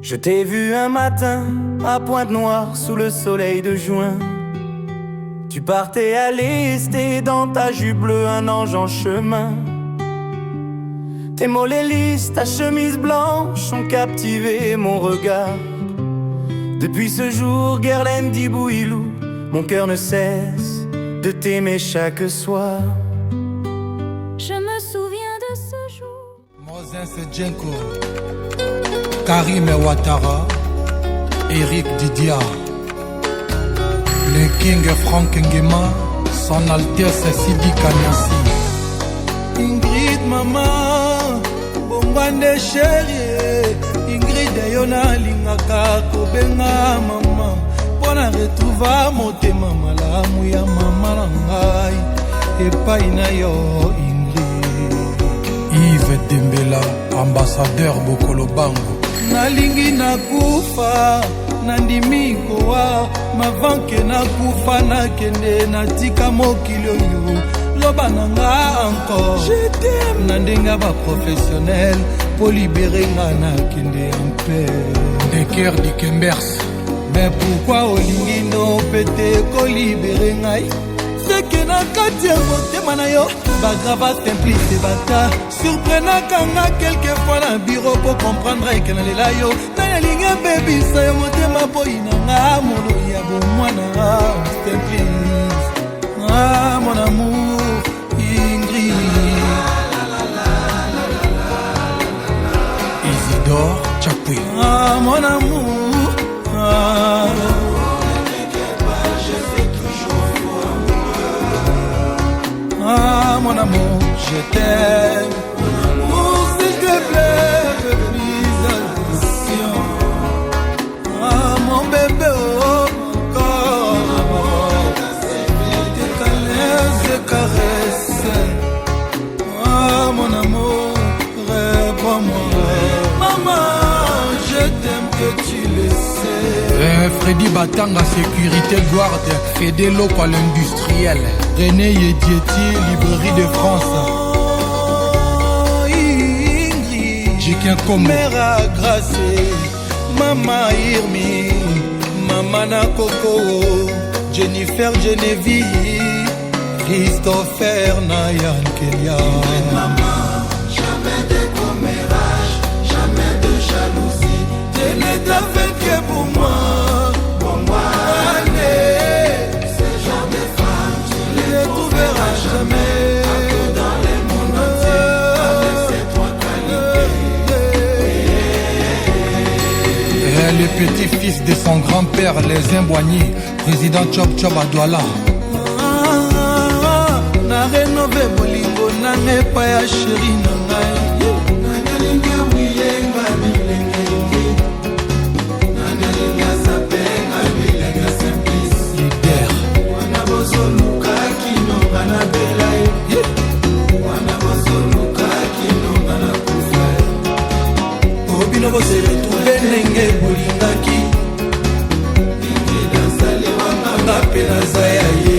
Je t'ai vu un matin à Pointe-Noire sous le soleil de juin. Tu partais à l'est et dans ta jupe bleue un ange en chemin. Tes mollets lisses, ta chemise blanche ont captivé mon regard. Depuis ce jour, Guerlaine dit Bouilou, mon cœur ne cesse de t'aimer chaque soir. Je me souviens de ce jour. Moses Djenko, Karim Ouattara, Eric Didia, le King Frank Ngema, son Altesse Sidi Kanyasi. Ingrid maman, bombande chérie, Ingrid yona lingaka kobenga maman, pona retrouva motema malamu ya mama nangai, epai na yo Ingrid. Yves Dembela, ambassadeur Bokolo Bango. Nalingi nakufa nandimi kowa mavanke nakufa nakende natika mokili oyo loba nanga encore je t'aime na ndenga ba professionnel pour libérer nga nakende en paix des cœurs du Kembers. Mais pourquoi olingi no pete ko libérer ngai seke na kati ya motema na yo bagrava simplice bata surprenaka nga quelquefois na bureau po comprendre ke nalela yo nalingi bebisa yo motema boyina nga mono ya bomwana simplice mon amour Ingrid Isidore Chapui mon amour mon amour, je t'aime. Oh, s'il te plaît, fais plus attention. Ah, mon bébé, oh, mon corps. Tes câlins et caresses. Ah, mon amour, réponds-moi. Maman, je t'aime que tu le sais. Freddy Batanga, sécurité guard. Fédé Loco à l'industriel. René Yedieti, librairie de France. J'ai qu'un comme Mère Gracé, Maman Irmi, Maman Coco, Jennifer Genevieve, Christopher Nayan Kelia. Maman, jamais de commérage, jamais de jalousie. Tu n'es ta fait que pour moi. Pour moi, jamais dans les mondes entiers avec ces trois qualités. Le petit-fils de son grand-père, les Imboigny, président Chop Chop à Douala. Na rénové bolingo na nepa ya chéri na ngai. Nangalinga wiyenga bilengi, nangalinga sapenga bilenga simplice. Leader. Wana bozoluka kinonga na belai, wana bozoluka kinonga na kufa. Obino bose retrouver ndenge bolingaki. Ingrid azali wanga Ngape na zaya ye.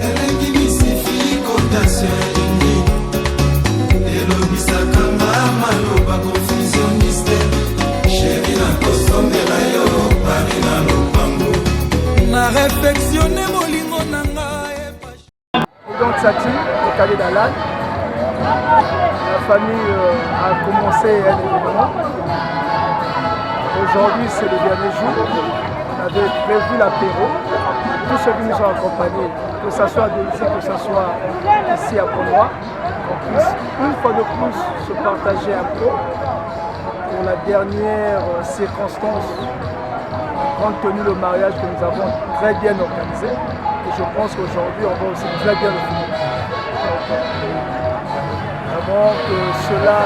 elengi misifi contation elingi elobisaka nga maloba confusionniste sheri nakosomela yo pari na lopango Na réflexionné molingo na ngai. Donc Sati, le cadet d'Alan. La famille a commencé un événement. Aujourd'hui c'est le dernier jour. On avait prévu l'apéro. Tous ceux qui nous ont accompagnés, que ce soit ici, que ce soit ici à Pointe-Noire, qu'on puisse une fois de plus se partager un peu pour la dernière circonstance, compte tenu le mariage que nous avons très bien organisé. Et je pense qu'aujourd'hui, on va aussi très bien le finir. Vraiment que cela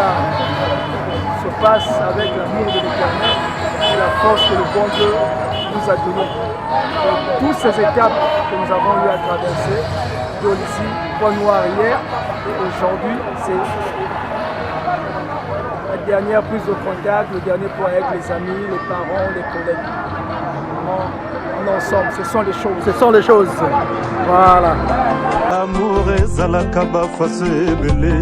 se passe avec l'amour de l'Éternel et la force que le bon Dieu nous a donné. Donc, toutes ces étapes que nous avons eu à traverser, Dolizy, Point Noir hier, et aujourd'hui, c'est la dernière prise de contact, le dernier point avec les amis, les parents, les collègues. En ensemble, ce sont les choses. Ce sont les choses. Voilà. Amour ezalaka bafaso ebele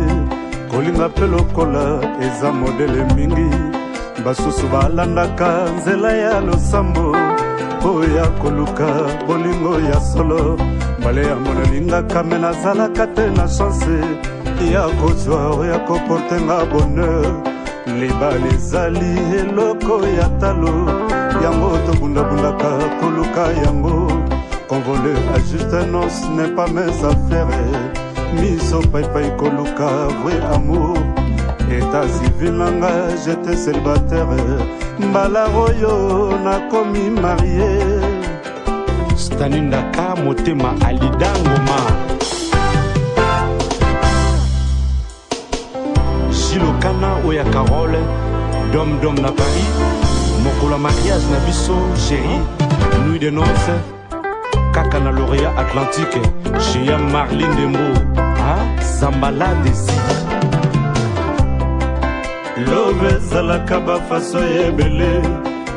kolinga mpe lokola eza modele mingi basusu balandaka nzela ya losambo mpo ya koluka bolingo ya solo mbale ya monalingaka me nazalaka te na chance ya kozwa oyo ya koportenga bonheur libala ezali eloko ya talo yango tobundabundaka koluka yango convoler à juste un os n'est pas mes affaires miso paipai koluka vrai amour état civil nanga j'étais célibataire mbala oyo nakomi marié stanindaka motema alidangoma Gilokana oya Carole dom na Paris mokolo mariage na biso chéri nuit de noces Kaka na lauréat Atlantique chez Marlene Dembo Zambala Desi Love ezalaka bafaso ebele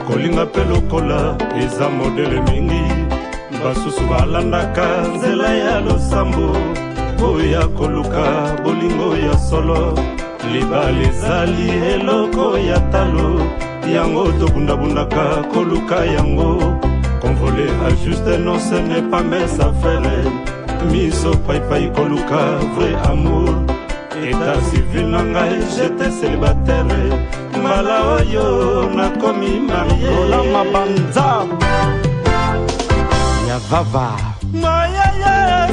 kolinga mpe lokola eza modele mingi basusu balandaka nzela ya losambo oyo ya koluka bolingo ya solo libala ezali eloko ya talo yango tobundabundaka koluka yango convoler à juste non ce n'est pas mes affaires miso paipai koluka vrai amour état civil nanga j'étais célibataire mbala oyo nakomi marié ola mabanza ya vava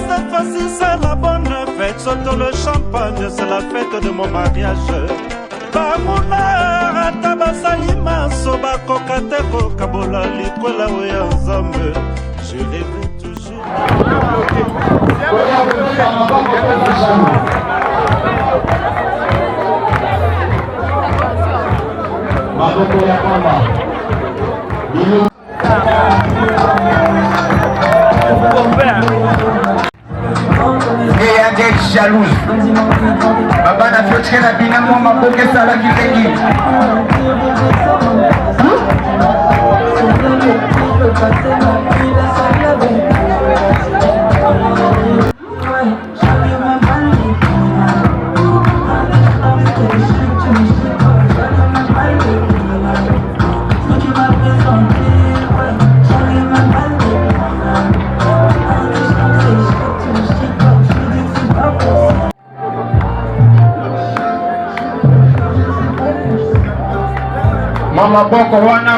cette fois-ci c'est la bonne fête surtout le champagne c'est la fête de mon mariage bamuna ata basali maso bakoka te kokabola likwela oyo ya nzambe je rêve toujours maboko ya pamba jalouse baba na fiotre na bina mwa maboke esalaki ndenge Mama boko wana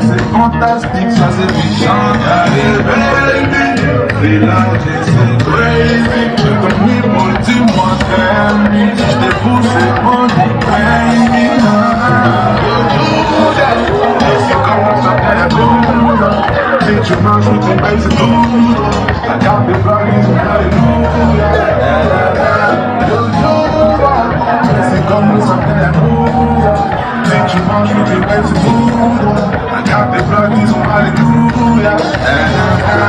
c'est fantastique, ça c'est puissant. Village, c'est crazy. Je connais mon dis-moi, famille. Je t'ai poussé, mon dit, baby. C'est comment ça fait tout. Si tu manges, je te baise tout. La carte des blagues, alléluia. C'est comme ça fait tout. Si tu manges, je te baise tout. La carte des blagues, alléluia.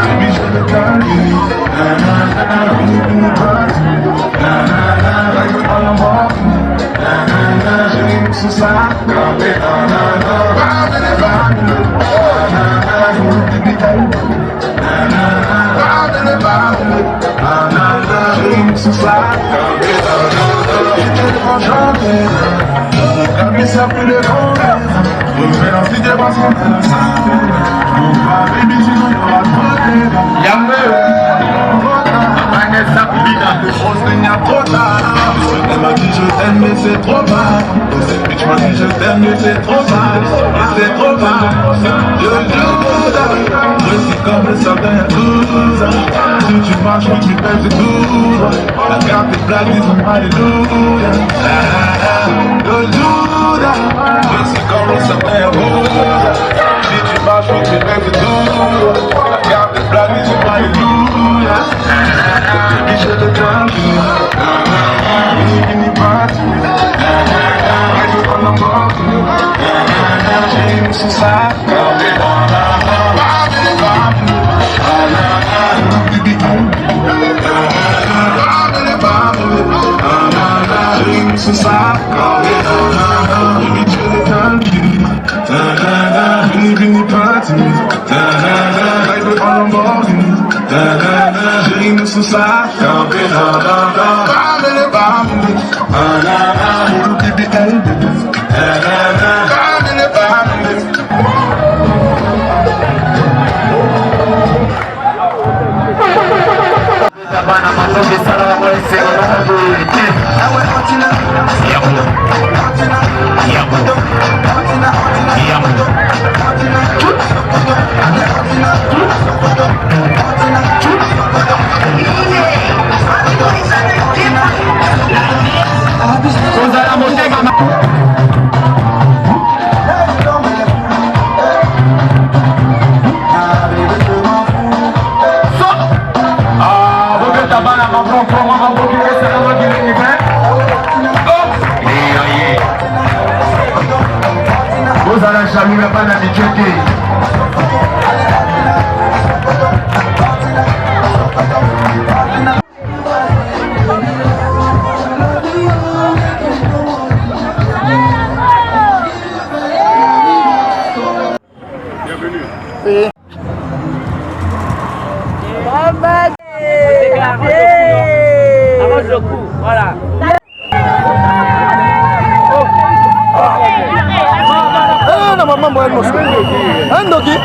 Baby, je te calme. Elle m'a dit je t'aime mais c'est trop mal. Cette bitch m'a dit je t'aime mais c'est trop mal. Et c'est trop mal. Je suis comme le soldat à 12. Si tu marches ou tu pèses tout. La carte des blagues disent alléluia. Je suis comme le soldat à 12. Si tu marches ou tu pèses tout. La carte des blagues disent alléluia. Baby je te calme. so sad, baby, chillin' tranquille. Vini party, baby, on the morning. Chérie, nous sous ça, family, baby, Voilà. Mambo ya Moscow. Andoki.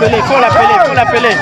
l'appeler, faut l'appeler.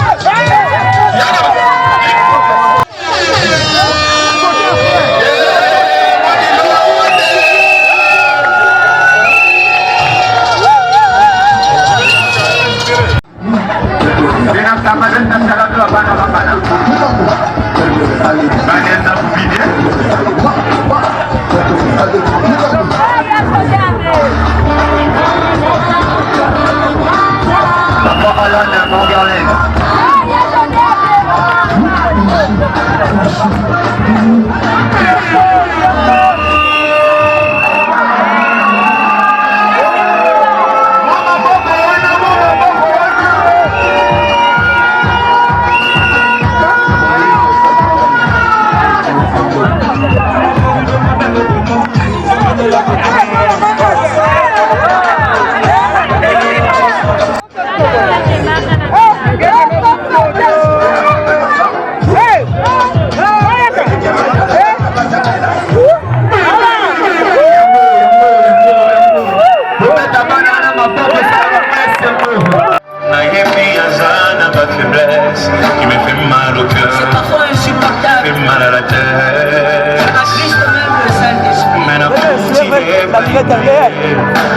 Qui me fait mal au cœur, c'est parfois insupportable, fait mal à la tête, ça m'attriste même le Saint-Esprit. Maintenant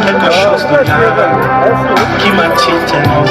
quelque chose de bien qui m'attire tellement.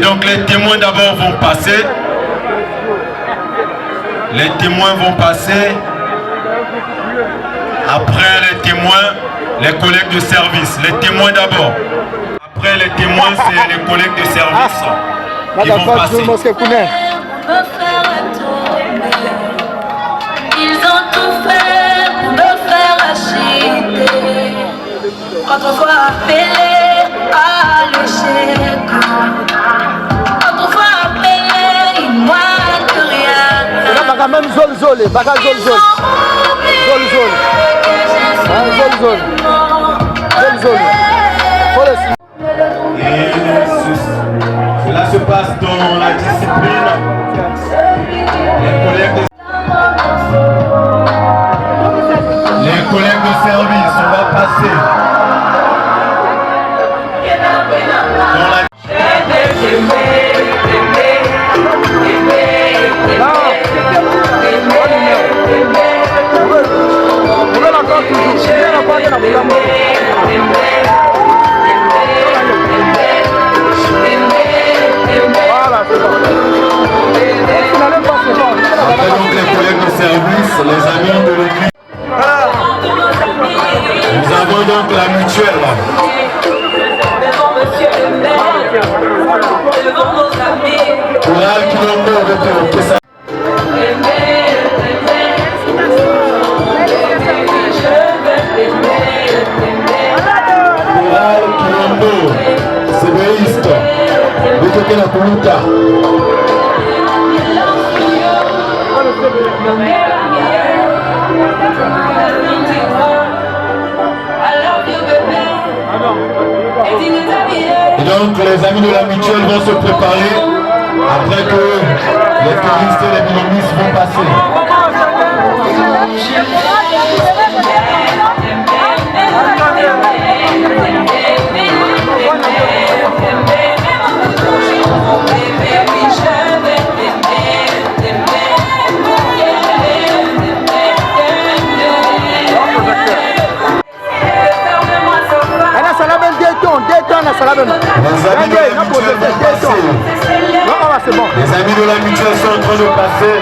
donc les témoins d'abord vont passer. Les témoins vont passer. Après les témoins, les collègues de service. Les témoins d'abord. Après les témoins, c'est les collègues de service qui vont passer. Ils ont tout fait pour me faire acheter. Autrefois appelé à l'échec. Autrefois appelé, il moins que rien. Même zone, bagage zone. Et cela se passe dans la discipline. Les collègues de service, on va passer. Dans la... Après donc les collègues de service, les amis de l'église. Nous avons donc la mutuelle là. Coral Kilombo de ça. Coral Kilombo, CBiste, de côté la Koulouta. Et donc les amis de la mutuelle vont se préparer après que les touristes et les bilonistes vont passer. Les amis de la mutuelle sont en train de passer.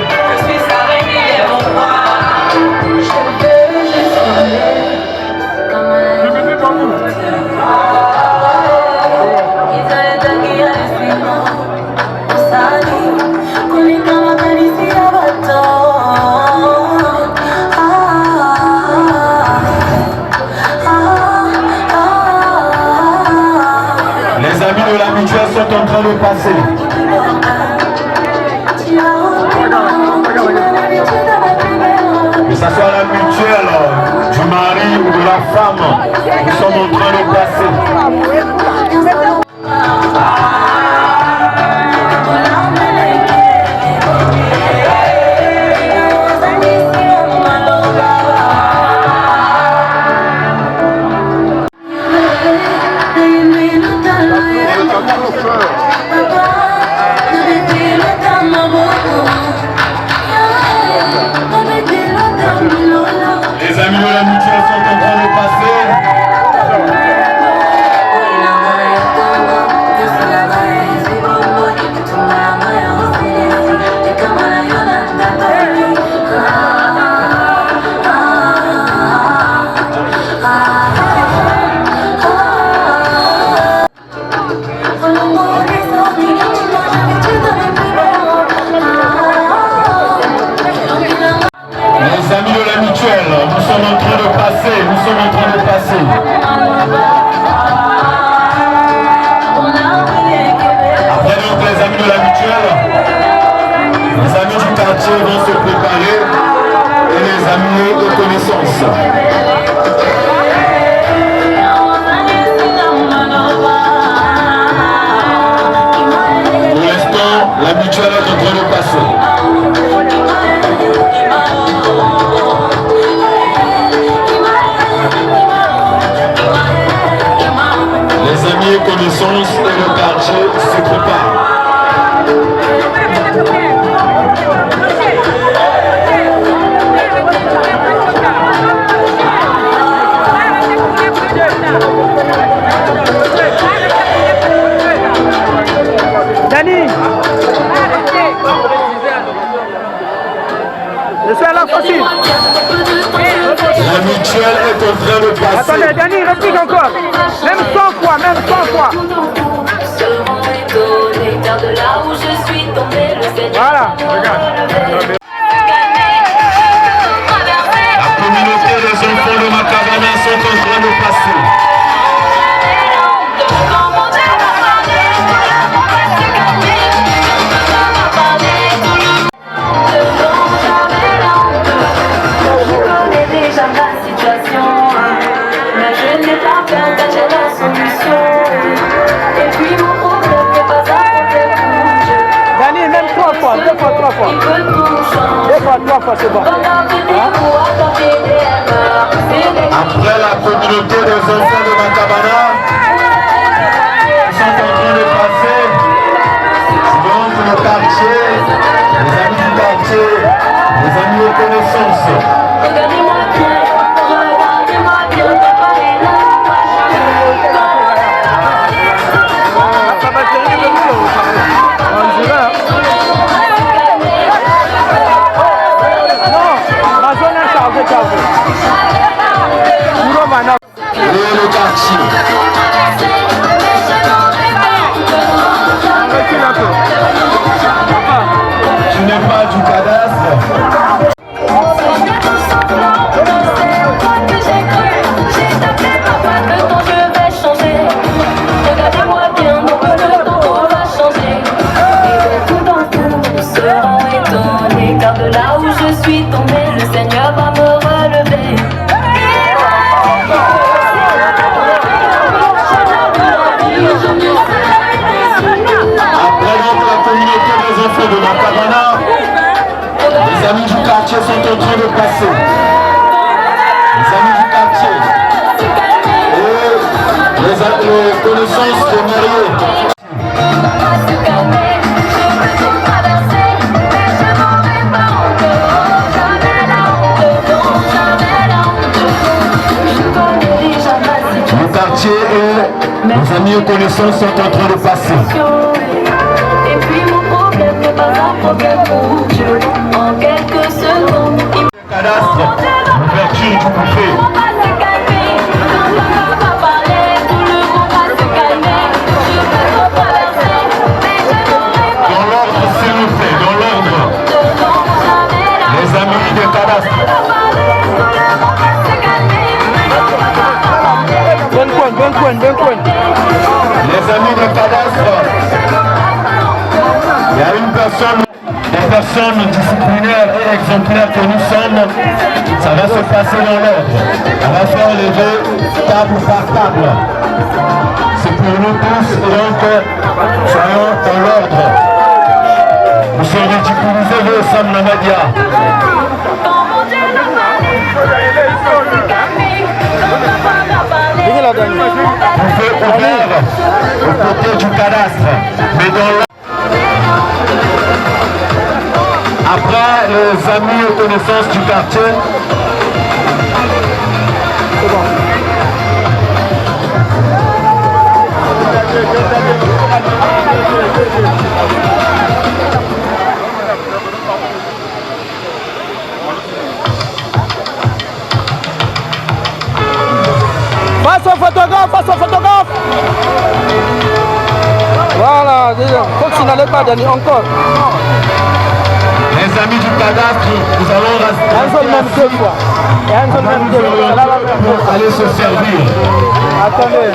Les amis de la mutuelle sont en train de passer. Que ce soit la mutuelle du mari ou de la femme, nous sommes en train de passer. Les amis de la mutuelle sont en train de passer. Les amis de la mutuelle, nous sommes en train de passer, Après donc les amis de la mutuelle, les amis du quartier vont se préparer et les amis de connaissance. Pour l'instant, la mutuelle est en train de passer. Les amis et connaissances et le quartier se préparent. Je suis à la facile. La mutuelle est en train de passer. Attendez, Dani, réplique encore. Même 100 fois, même 100 fois. Voilà. La communauté des enfants de Macabana sont en train de passer. Dani, même 3 fois, 2 fois, 3 fois. 2 fois, 3 fois, c'est bon. Après la communauté des enfants de Macabana, ils sont en train de passer. Donc le quartier, les amis du quartier, les amis de connaissance. Regardez-moi bien, regardez-moi bien, papa est là. Ça va servir de nous. On dirait. Non, ma zone est chargée. Et le quartier. Tu n'es pas du cadastre. Car de là où je suis tombée, le Seigneur va me relever. Après donc la communauté des enfants de Macabana, les amis du quartier sont en train de passer. Les amis du quartier et les connaissances de mariés. Le quartier et nos amis aux connaissances sont en train de passer. Et puis mon problème n'est pas un problème pour Dieu. En quelques secondes, il Cadastre, l'ouverture du buffet. Dans l'ordre, s'il vous plaît, dans l'ordre. Les amis de cadastre. Bon coin. Les amis de cadastre. Il y a une personne, des personnes disciplinaires et exemplaires que nous sommes. Ça va se passer dans l'ordre. On va faire les deux table par table. C'est pour nous tous et donc soyons dans l'ordre. Nous sommes ridiculisés de Sam Namadia. Vous faites ouvert au côté du cadastre, mais dans l'ordre. Après, les amis aux connaissances du quartier. C'est bon. Face au photographe. Voilà, faut que tu n'allais pas, Dani, encore. Les amis du cadastre, nous allons rester. Un seul même 2 fois. Et un seul même 2 fois. Pour aller se servir. Attendez.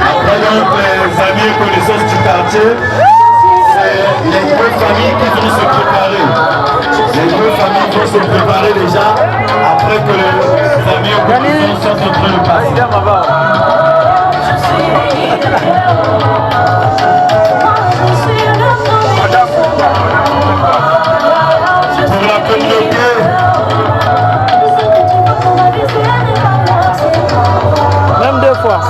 Après donc les amis et connaissances du quartier, c'est les deux familles qui vont se préparer. Les deux familles vont se préparer déjà après que les amis et connaissances sont en train de passer. Pour de la communauté. Même deux fois.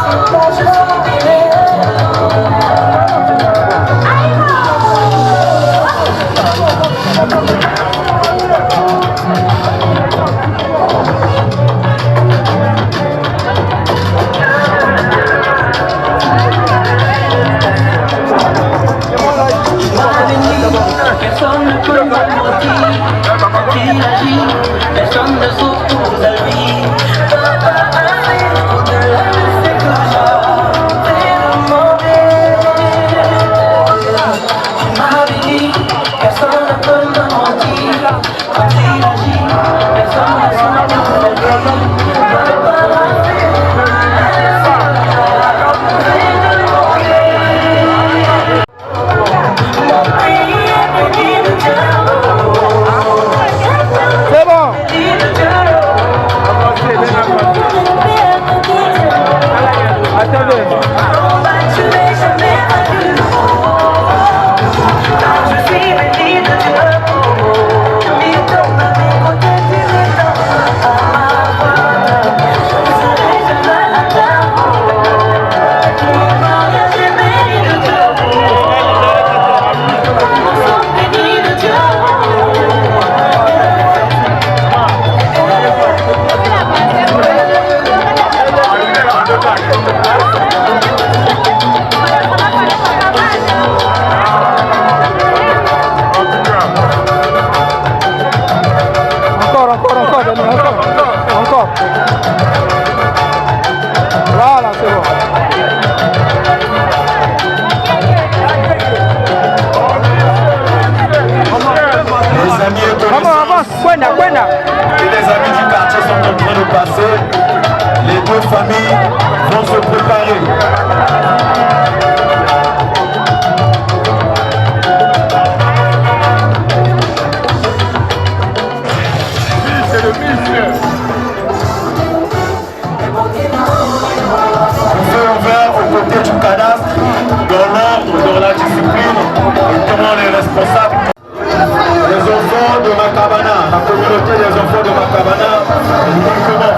Personne ne peut mentir, qu'il agit, personne ne s'oppose à lui. Au-delà de ce que j'avais demandé, tu m'avais dit, personne ne peut me mentir, quand il agit, personne ne s'oppose à lui. C'est bon. Attendez. Encore. Voilà, c'est bon. Les amis et les amis du quartier sont en train de passer. Les deux familles vont se préparer. Feu ouvert aux côtés du cadastre, dans l'ordre, dans la discipline, et comment les responsables. Les enfants de Makabana, la communauté des enfants de Makabana, uniquement.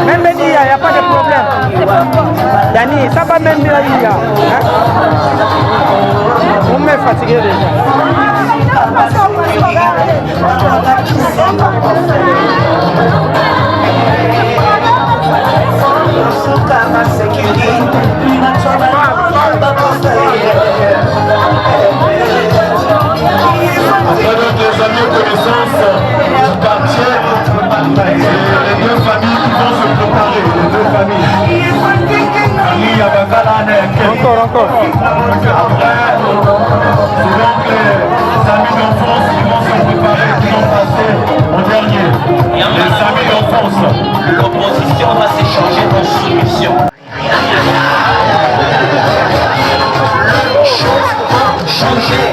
Même il n'y a pas de problème. Dani, ça va même bien. On m'est fatigué déjà. Les amis aux connaissances partirent les deux familles qui vont se préparer, les deux familles. Encore. Après, c'est donc les amis d'enfance qui vont se préparer, qui vont passer au dernier. Les amis d'enfance. L'opposition va s'échanger en soumission. Changer.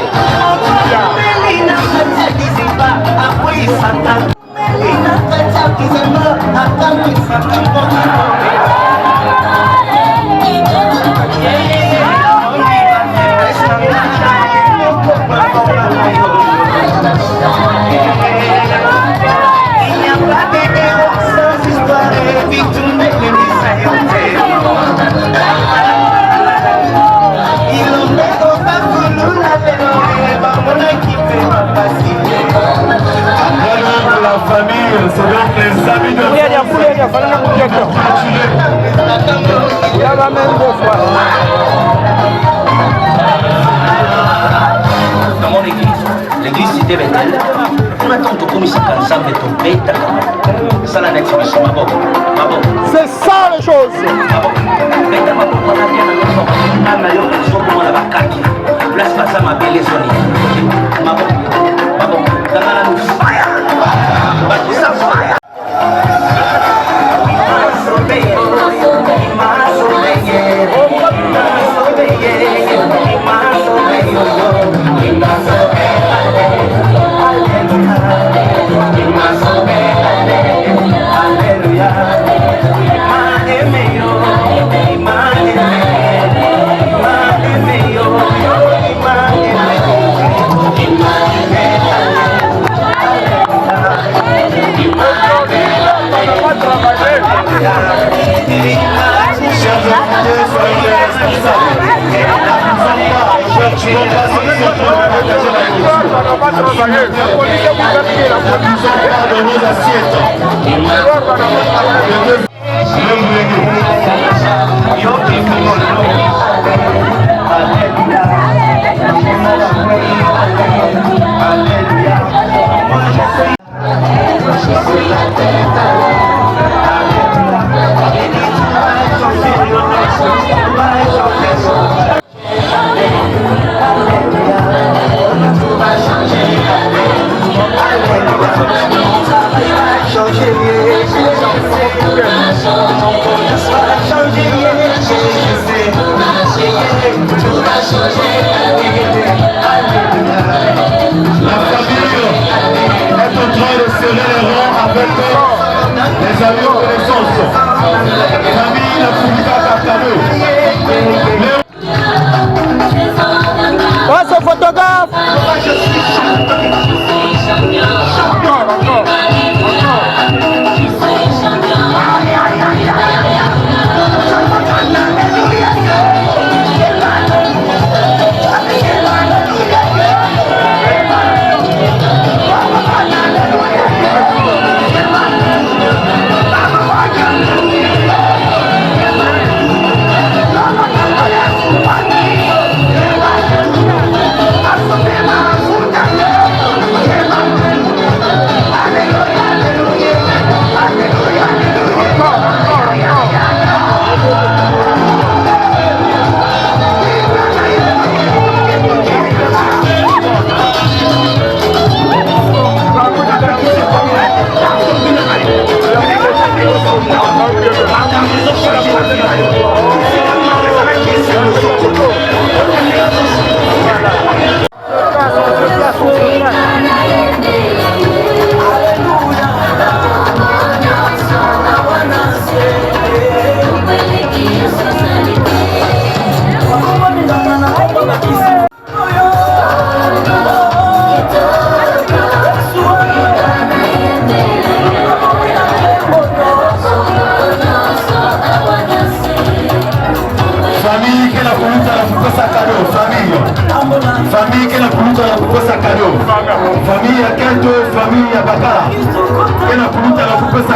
C'est donc les amis de dans mon église, l'église cité Bethel, on attend tout comme ça ensemble ton bête. Ça la l'exhibition, C'est ça les choses. Les amis de connaissance, famille la Publica Cartano. Ouais, ce photographe.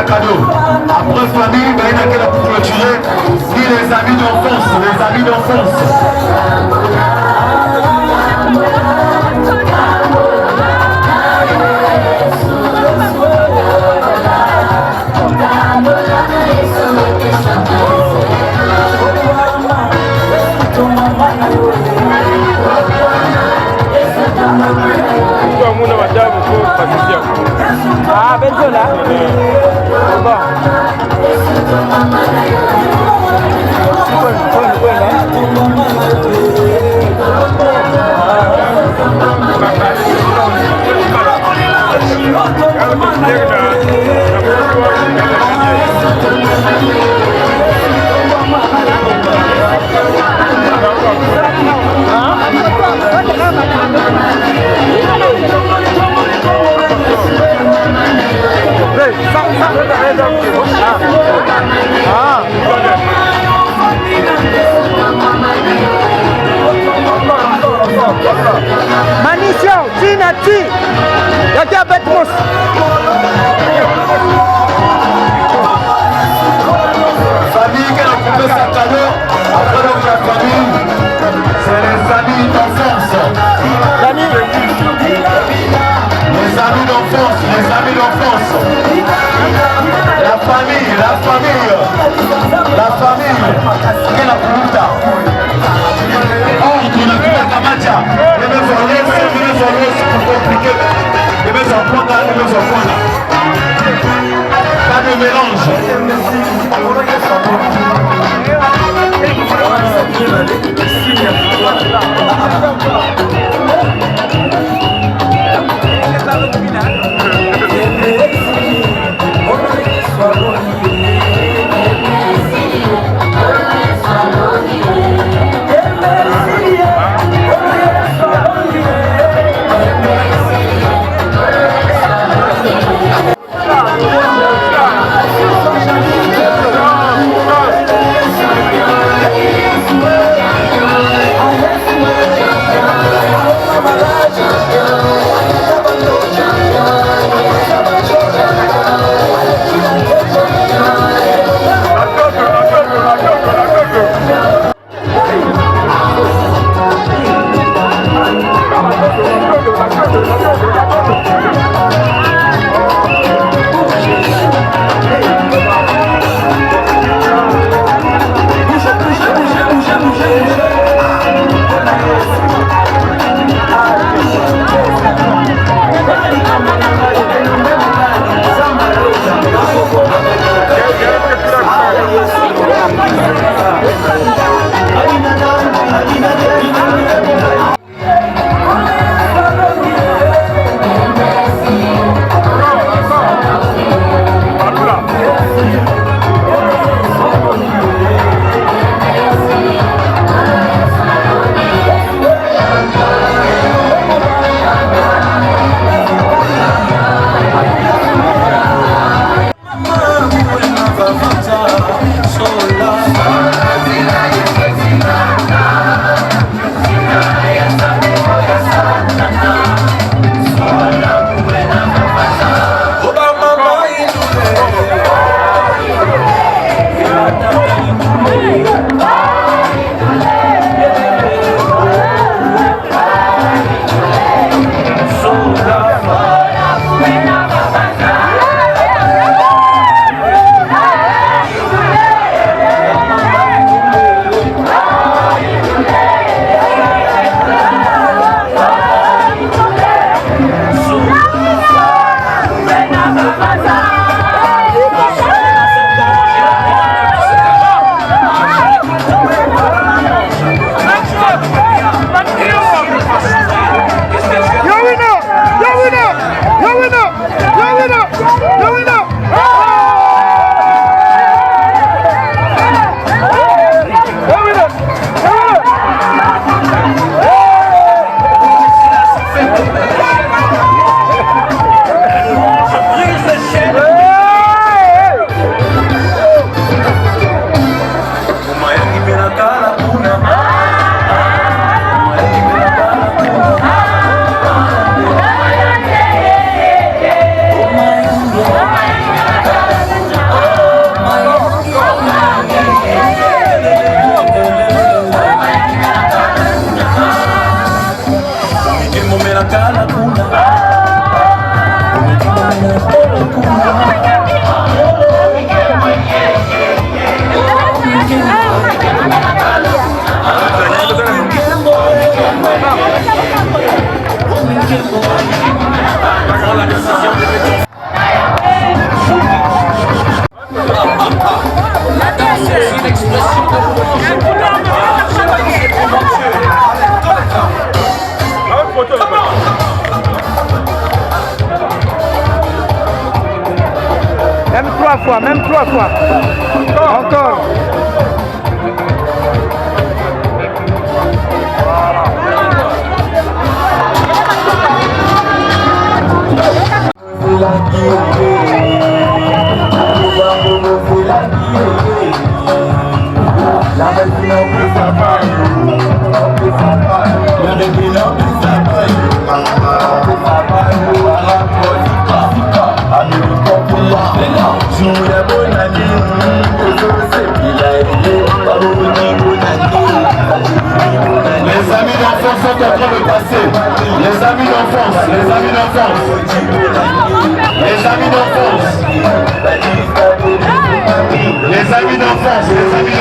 cadeau. Après famille, ben, il y a qu'elle a pour clôturer. Ni les amis d'enfance, les amis d'enfance. Ah, Benzo là. Bon. Manition, Tinati, y'a qu'à bête mousse. Famille qui a coupé sa cadeau, après donc la famille, c'est les amis d'enfance. Les amis d'enfance, les amis d'enfance. La famille, la famille, la famille. Quelle a puta. Ordre, la puta Kamacha. Les maisons c'est pour compliquer. Les maisons prendre, les maisons prendre. Pas de mélange. fois, même 3 fois. Encore. Les amis d'enfance sont en train de passer. Les amis d'enfance, les amis d'enfance. Les amis d'enfance. Les amis d'enfance, les amis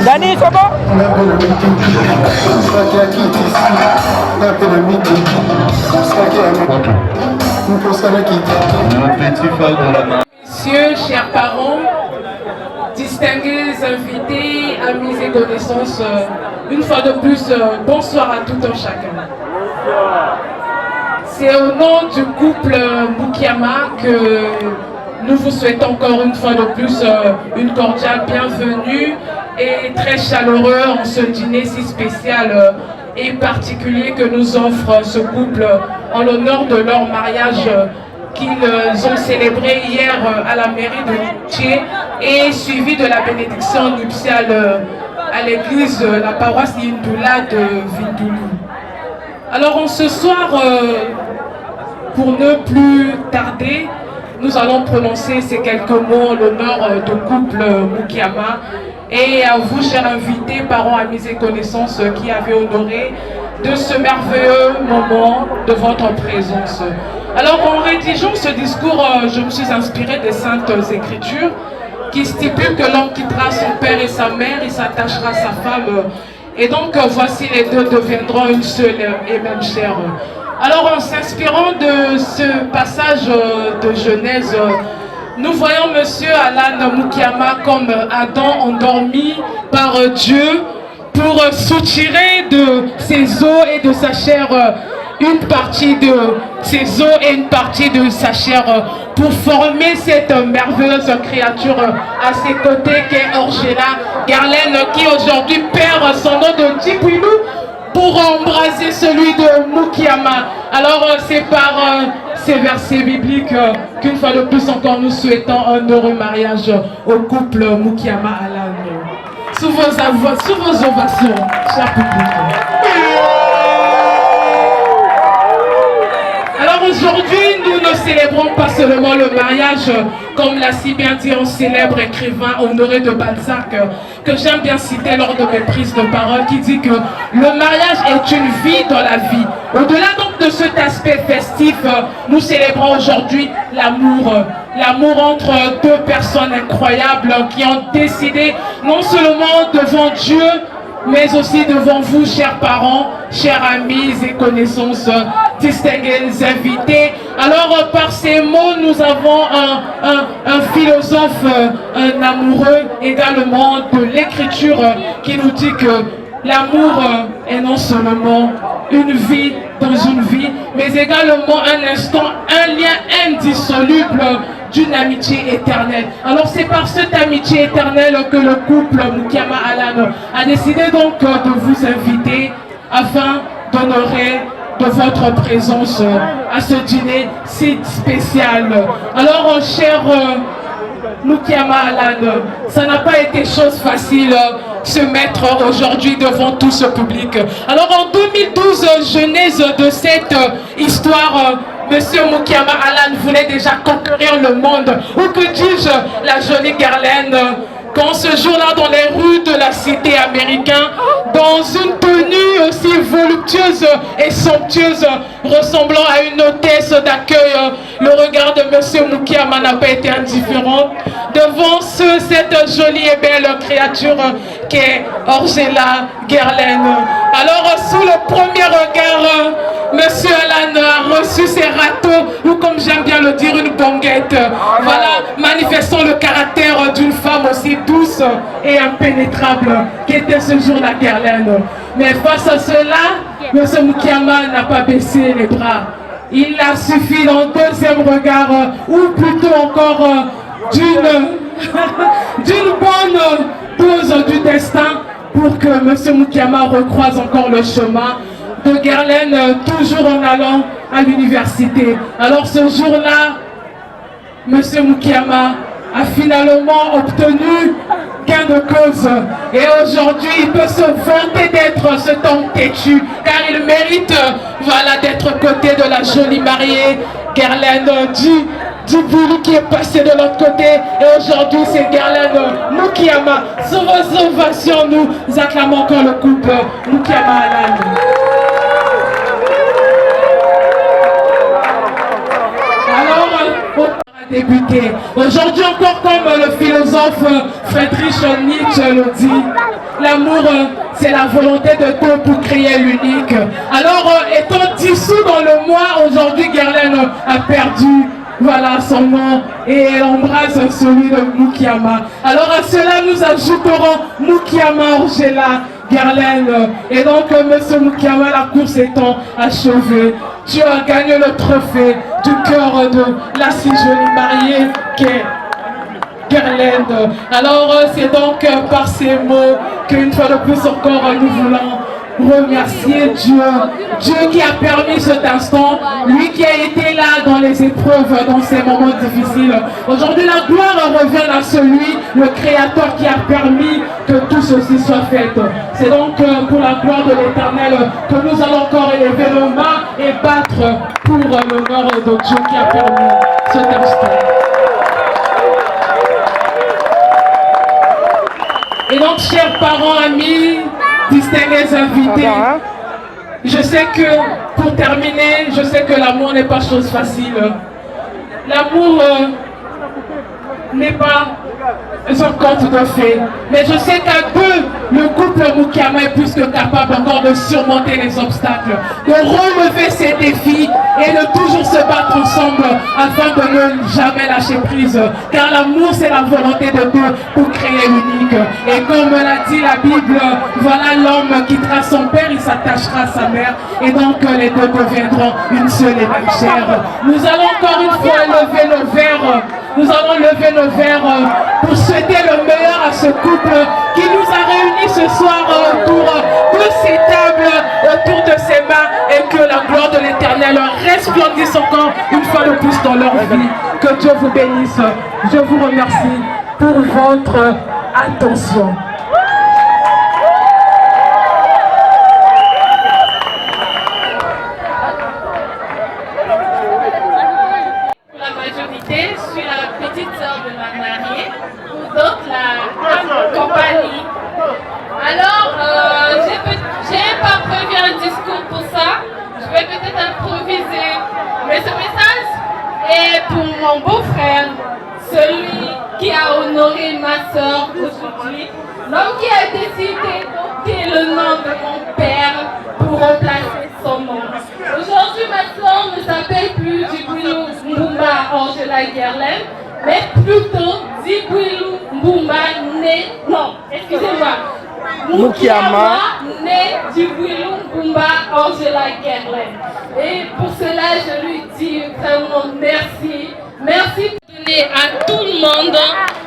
Dani, c'est bon? Messieurs, chers parents, distingués invités, amis et connaissances, une fois de plus, bonsoir à tout un chacun. C'est au nom du couple Mukiama que nous vous souhaitons encore une fois de plus une cordiale bienvenue et très chaleureux en ce dîner si spécial et particulier que nous offre ce couple en l'honneur de leur mariage qu'ils ont célébré hier à la mairie de Litier et suivi de la bénédiction nuptiale à l'église, la paroisse Yindula de Vindulu. Alors en ce soir, pour ne plus tarder, nous allons prononcer ces quelques mots en l'honneur du couple Mukiama et à vous, chers invités, parents, amis et connaissances qui avez honoré de ce merveilleux moment de votre présence. Alors en rédigeant ce discours, je me suis inspirée des Saintes Écritures qui stipulent que l'homme quittera son père et sa mère, il s'attachera à sa femme et donc voici les deux deviendront une seule et même chair. Alors en s'inspirant de ce passage de Genèse, nous voyons Monsieur Alan Mukiama comme Adam endormi par Dieu pour soutirer de ses os et de sa chair une partie de ses os et une partie de sa chair pour former cette merveilleuse créature à ses côtés qu'est Orgela Garlène qui aujourd'hui perd son nom de Djipouilou pour embraser celui de Mukiama. Alors c'est par ces versets bibliques qu'une fois de plus encore nous souhaitons un heureux mariage au couple Mukiama Alan. Sous vos ovations, cher public. Alors aujourd'hui, nous ne célébrons pas seulement le mariage, comme l'a si bien dit un célèbre écrivain Honoré de Balzac, que j'aime bien citer lors de mes prises de parole, qui dit que le mariage est une vie dans la vie. Au-delà donc de cet aspect festif, nous célébrons aujourd'hui l'amour. L'amour entre deux personnes incroyables qui ont décidé non seulement devant Dieu, mais aussi devant vous, chers parents, chers amis et connaissances, distingués invités. Alors, par ces mots, nous avons un philosophe, un amoureux également de l'écriture qui nous dit que l'amour est non seulement une vie dans une vie, mais également un instant, un lien indissoluble d'une amitié éternelle. Alors c'est par cette amitié éternelle que le couple Mukiama Alan a décidé donc de vous inviter afin d'honorer de votre présence à ce dîner si spécial. Alors cher Mukiama Alan, ça n'a pas été chose facile se mettre aujourd'hui devant tout ce public. Alors en 2012, genèse de cette histoire, Monsieur Mukiama Alan voulait déjà conquérir le monde, ou que dis-je, la jolie Garlène, quand ce jour-là dans les rues de la cité américaine, dans une tenue aussi voluptueuse et somptueuse, ressemblant à une hôtesse d'accueil, le regard de Monsieur Mukiama n'a pas été indifférent devant cette jolie et belle créature qu'est Orgela Gerlaine. Alors sous le premier regard, Monsieur Alan a reçu ses râteaux, ou comme j'aime bien le dire, une bonguette. Voilà, manifestant le caractère d'une femme aussi douce et impénétrable qu'était ce jour-là Gerlaine. Mais face à cela, Monsieur Mukiama n'a pas baissé les bras. Il a suffi d'un deuxième regard, ou plutôt encore d'une bonne dose du destin pour que Monsieur Mukiama recroise encore le chemin de Gerlaine, toujours en allant à l'université. Alors ce jour-là, Monsieur Mukiama a finalement obtenu gain de cause. Et aujourd'hui, il peut se vanter d'être cet homme têtu, car il mérite voilà, d'être côté de la jolie mariée Gerlaine du boulot qui est passé de l'autre côté. Et aujourd'hui, c'est Gerlaine Mukiama. Sous vos ovations, nous acclamons encore le couple Mukiama Alan. Débuter. Aujourd'hui encore, comme le philosophe Friedrich Nietzsche le dit, l'amour c'est la volonté de Dieu pour créer l'unique. Alors étant dissous dans le moi, aujourd'hui Gerlaine a perdu voilà son nom et elle embrasse celui de Mukiama. Alors à cela nous ajouterons Mukiama Orgela Gerlaine. Et donc Monsieur Mukiama, la course étant achevée, tu as gagné le trophée du cœur de la si jolie mariée qu'est Gerlaine. Alors c'est donc par ces mots qu'une fois de plus encore nous voulons remercier Dieu. Dieu qui a permis cet instant, lui qui a été là dans les épreuves, dans ces moments difficiles. Aujourd'hui la gloire revient à celui, le Créateur qui a permis que tout ceci soit fait. C'est donc pour la gloire de l'Éternel que nous allons encore élever nos mains et battre pour l'honneur de Dieu qui a permis cet instant. Et donc chers parents, amis, distingués invités, je sais que, pour terminer, je sais que l'amour n'est pas chose facile. L'amour n'est pas un conte de fées. Mais je sais qu'à deux, le couple Mukiama est plus que capable encore de surmonter les obstacles, de relever ses défis et de toujours se battre ensemble afin de ne jamais lâcher prise. Car l'amour, c'est la volonté de Dieu pour créer l'unique. Et comme l'a dit la Bible, voilà l'homme quittera son père, il s'attachera à sa mère. Et donc les deux deviendront une seule et même chair. Nous allons encore une fois lever nos verres. Nous allons lever nos verres pour souhaiter le meilleur à ce couple qui nous a réunis ce soir autour de ces tables, autour de ces mains, et que la gloire de l'Éternel reste resplendissent encore une fois de plus dans leur vie. Que Dieu vous bénisse. Je vous remercie pour votre attention. Je suis la petite sœur de ma mariée, pour d'autres la compagnie. Alors, j'ai pas prévu un discours pour ça, je vais peut-être improviser. Mais ce message est pour mon beau-frère, celui qui a honoré ma sœur aujourd'hui, l'homme qui a décidé d'ôter le nom de mon père pour remplacer son nom. Aujourd'hui, ma sœur ne s'appelle plus Djibouilou Mbumba Angela Guerlain, mais plutôt Djibouilou Mbumba Mukiama né Djibouilou Mbumba Angela Guerlain. Et pour cela, je lui dis vraiment merci. Merci de donner à tout le monde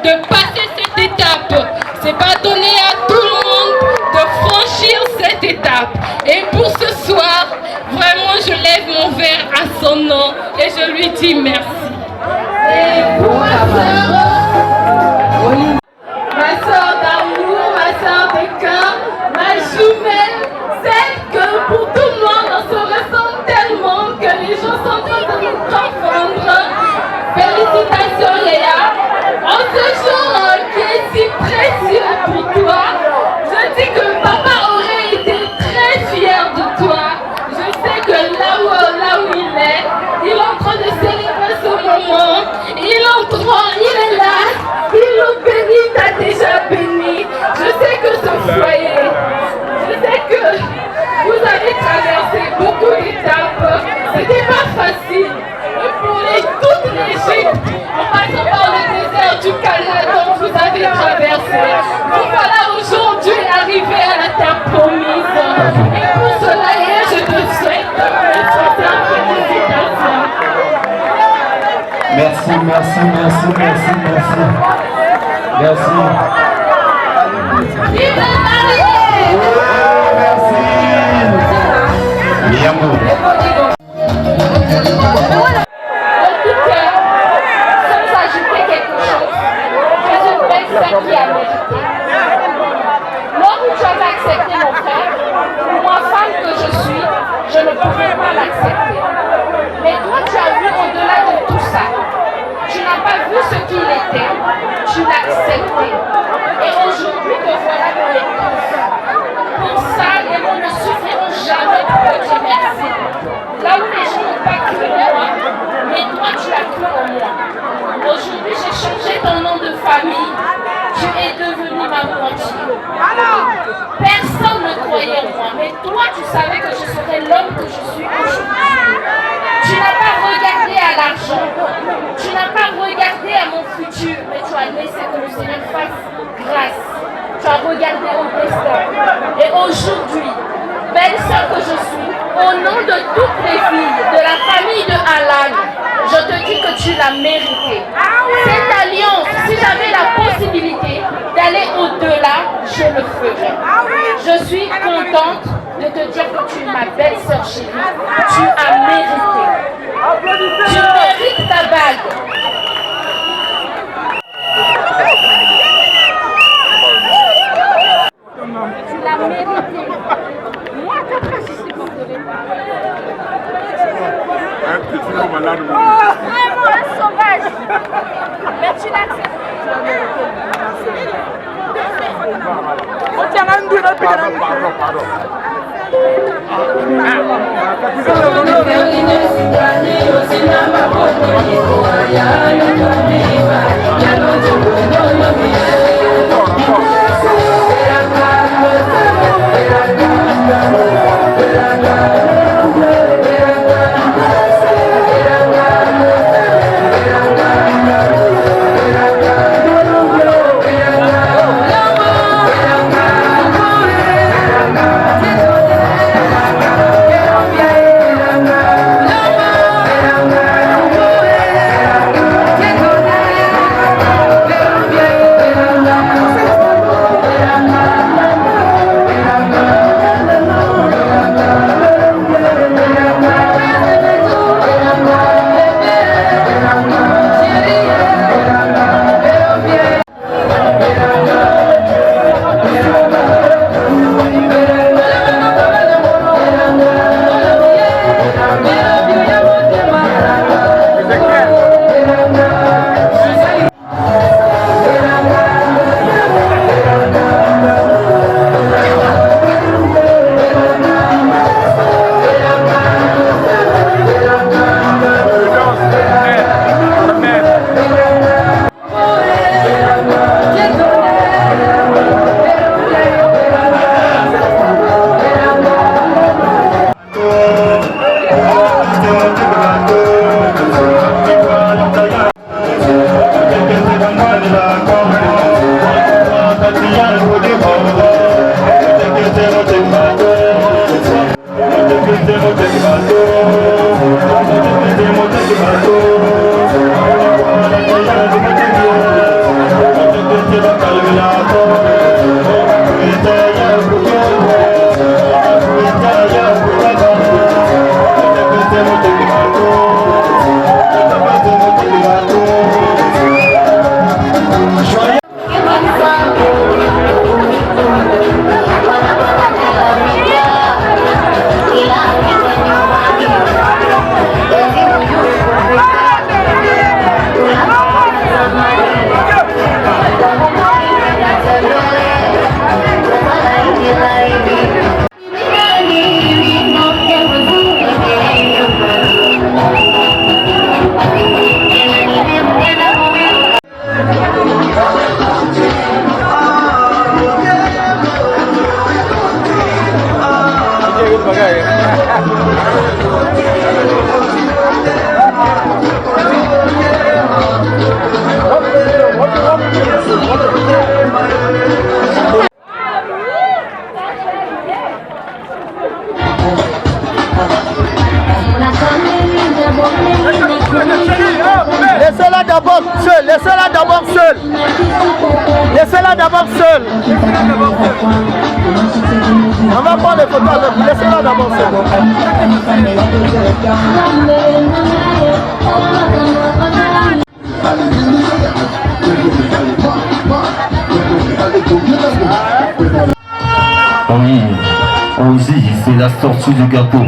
de passer cette étape. C'est pas donné à tout le monde de franchir cette étape. Et pour ce soir, vraiment, je lève mon verre à son nom et je lui dis merci. Et pour ma soeur d'amour, ma soeur de cœur, ma jumelle, celle que pour tout le monde on se ressemble tellement que les gens sont en train de nous confondre. Félicitations Léa, en ce jour qui est si précieux pour toi, je dis que papa aurait été très fier de toi. Je sais que là où il est en train de célébrer ce moment, il est là, il nous bénit, t'as déjà béni. Je sais que ce foyer, je sais que vous avez traversé beaucoup d'étapes, c'était pas facile. Pour toute l'Égypte, en passant par le désert du Canada dont vous avez traversé, vous voilà aujourd'hui arrivé à la terre promise. Et pour cela, je te souhaite une sincère félicitation. Merci. Vive la mariée! Merci. Miambo. Sans ajouter quelque chose, j'ai une belle-sœur qui a mérité. Lors où tu avais accepté mon frère, moi, femme que je suis, je ne pouvais pas l'accepter. Mais toi, tu as vu au-delà de tout ça. Tu n'as pas vu ce qu'il était, tu l'as accepté. Et aujourd'hui, te voilà dans l'épouse. Pour ça, les mots ne suffiront jamais pour te dire merci. Là où les gens n'ont pas cru en moi, mais toi, tu as cru en moi. Aujourd'hui, j'ai changé ton nom de famille. Tu es devenu ma moitié. Personne ne croyait en moi, mais toi, tu savais que je serais l'homme que je suis aujourd'hui. Tu n'as pas regardé à l'argent, tu n'as pas regardé à mon futur, mais tu as laissé que le Seigneur fasse grâce. Tu as regardé au destin. Et aujourd'hui, belle-sœur que je suis, au nom de toutes les filles de la famille de Alan, je te dis que tu l'as mérité. Cette alliance, si j'avais la possibilité d'aller au-delà, je le ferais. Je suis contente de te dire que tu es ma belle-sœur chérie. Tu as mérité. Tu mérites ta bague. Tu l'as mérité. Moi, quand je suis supporterai pas. Vraiment un sauvage. Mais tu l'acceptes. Laissez-la d'abord seule, laissez-la d'abord seule. Laissez-la d'abord seule. On va prendre les photos avec vous, laissez-la d'abord seule. Oui, aussi, c'est la sortie du gâteau.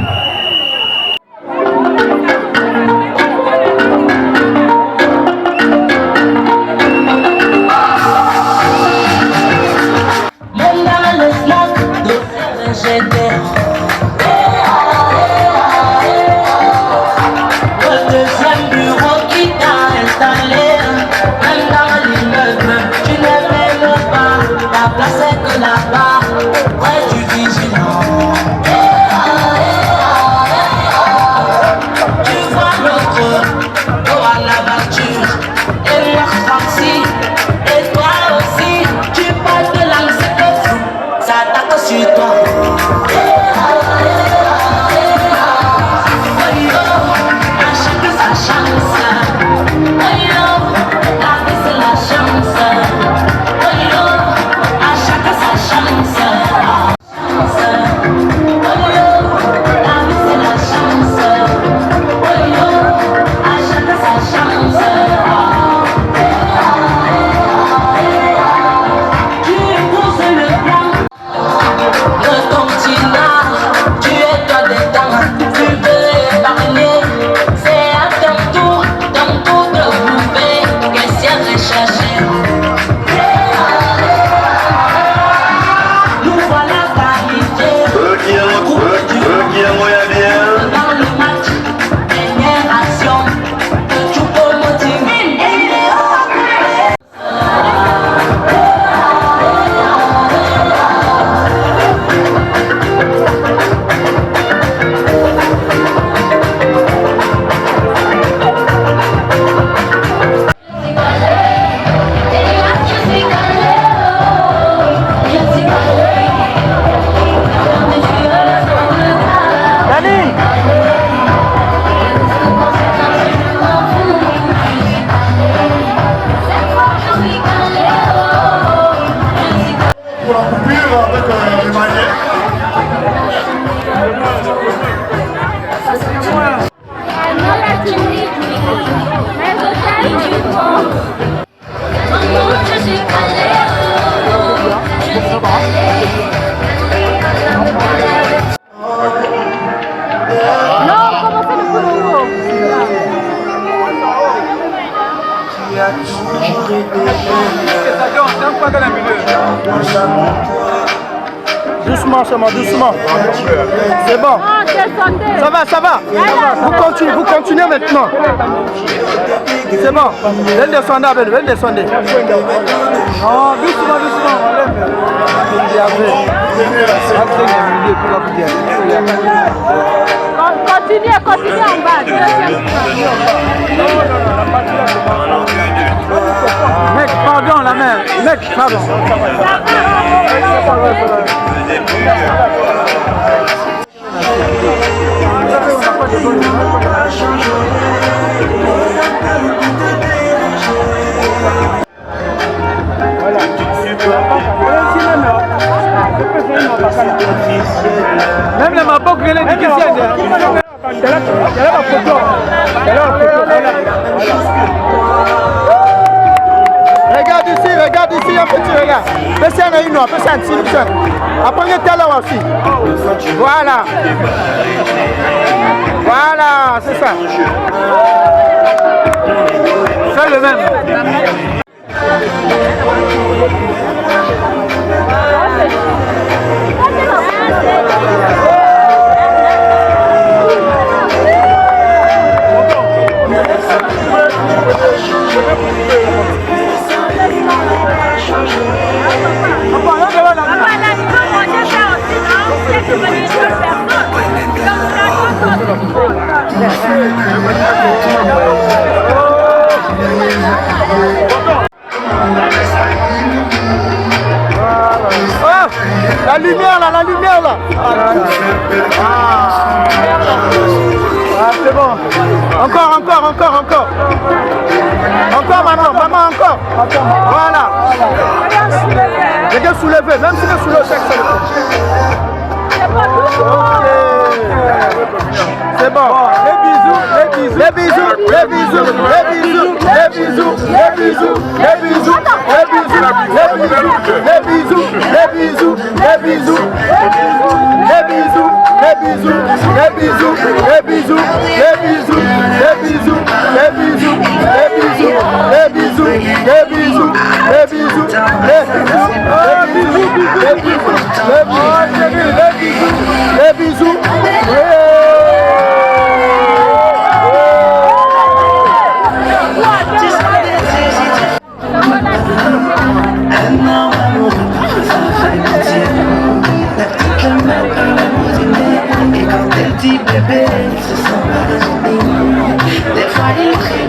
Doucement, seulement, doucement. C'est bon. Ça va, ça va. Vous continuez maintenant. C'est bon. Venez descendre, venez descendre. Non, doucement, doucement. Continuez en bas. Mec, pardon, la main. Mec, pardon. Voilà. Même les maboks, les regarde ici, un petit regard. Fais un réunion, fais un petit seul. Après, il tel aussi. Voilà. Voilà, c'est ça. C'est le même. La lumière là, la lumière là. Ah, c'est bon. Encore. Encore maman, encore. Voilà. Les gars soulevés, même si les soulevés, c'est bon. Les bisous. Et quand elle dit bébé, ce sont pas des opinions. Des fois il crie.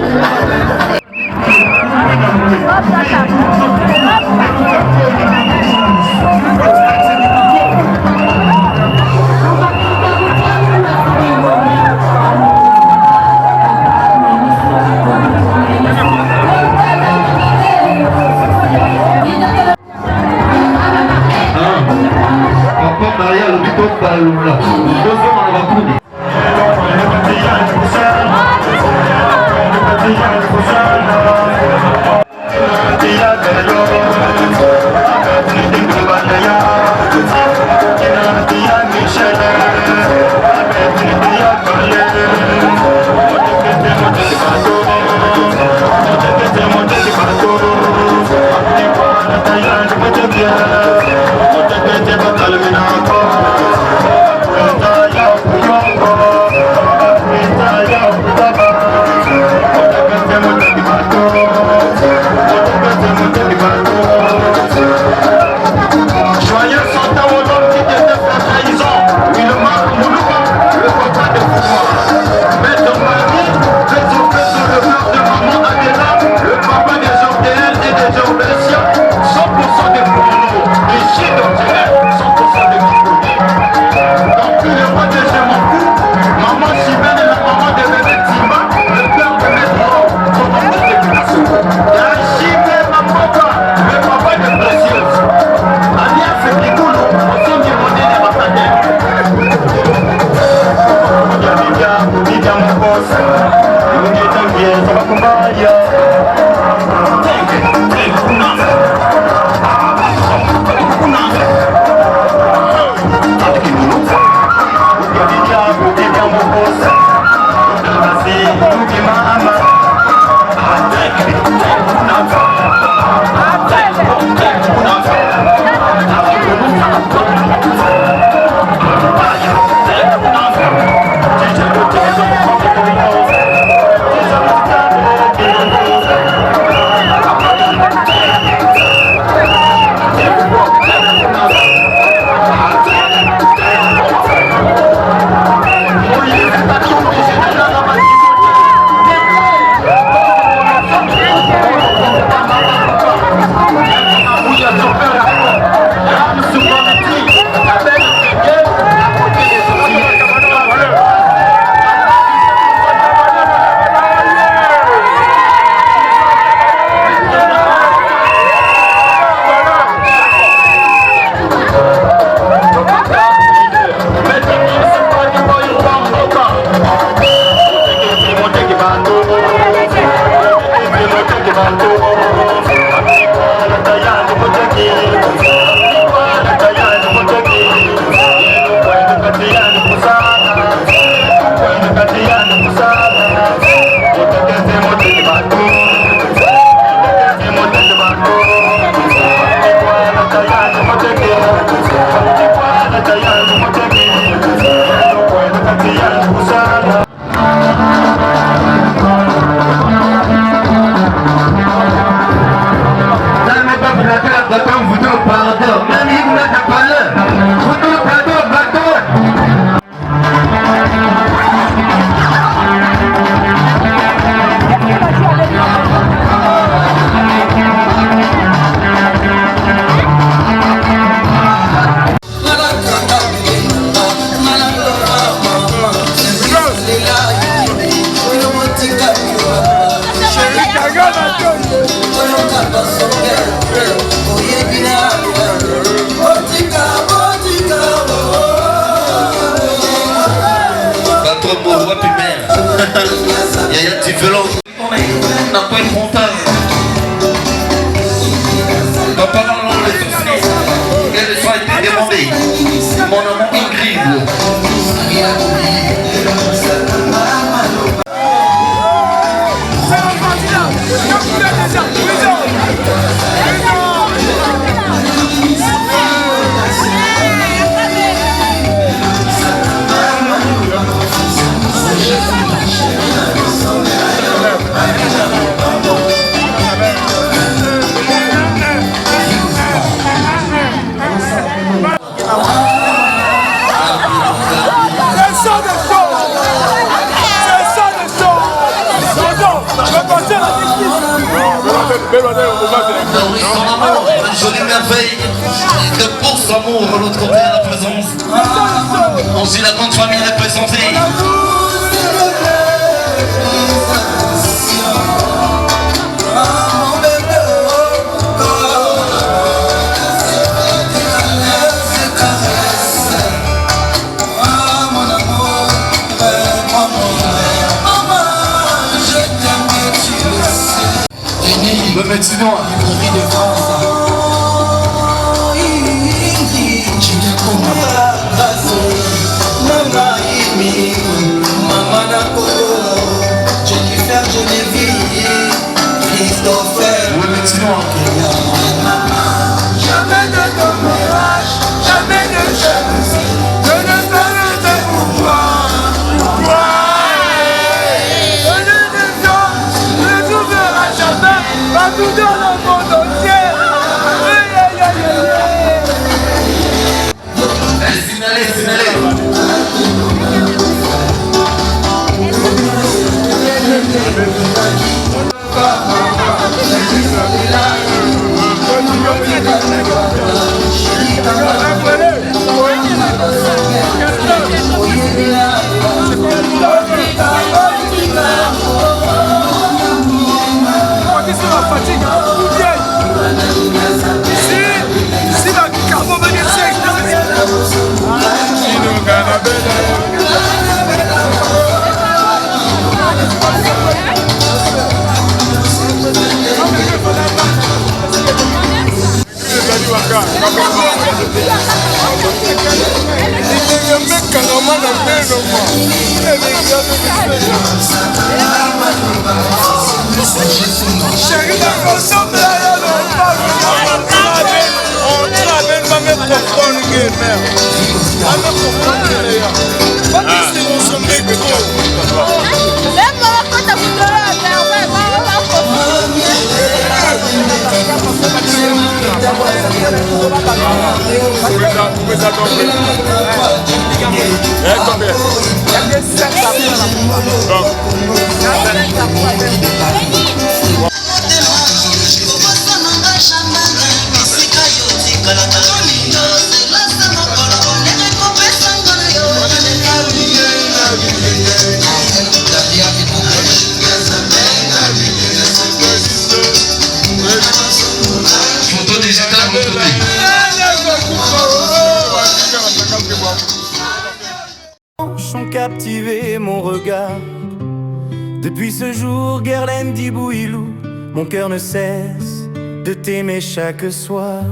Una Yaya différent. On n'a pas une frontale. Dans parlant les soucis, quelle leçon a été demandée. Mon amour Ingrid. Son amour, une jolie merveille. De pour son amour, de l'autre côté à la présence. On suit la grande famille représentée. Le médecinois. Jennifer Geneviève, Christopher, le médecinois. Jamais de dommage, jamais de jalousie, je ne peux te pouvoir. Ne trouvera jamais, partout dans le monde entier. Ont captivé mon regard. Depuis ce jour, Guerlaine dit Bouilou, mon cœur ne cesse de t'aimer chaque soir.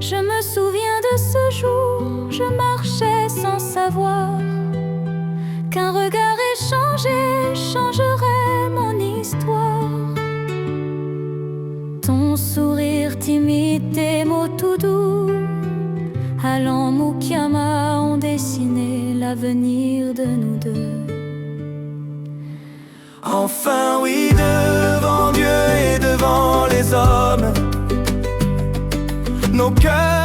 Je me souviens de ce jour, je marchais sans savoir qu'un regard échangé changerait mon histoire. Ton sourire timide, tes mots tout doux, allant Mukiama ont dessiné l'avenir de nous deux. Enfin oui, devant Dieu et devant les hommes, nos cœurs.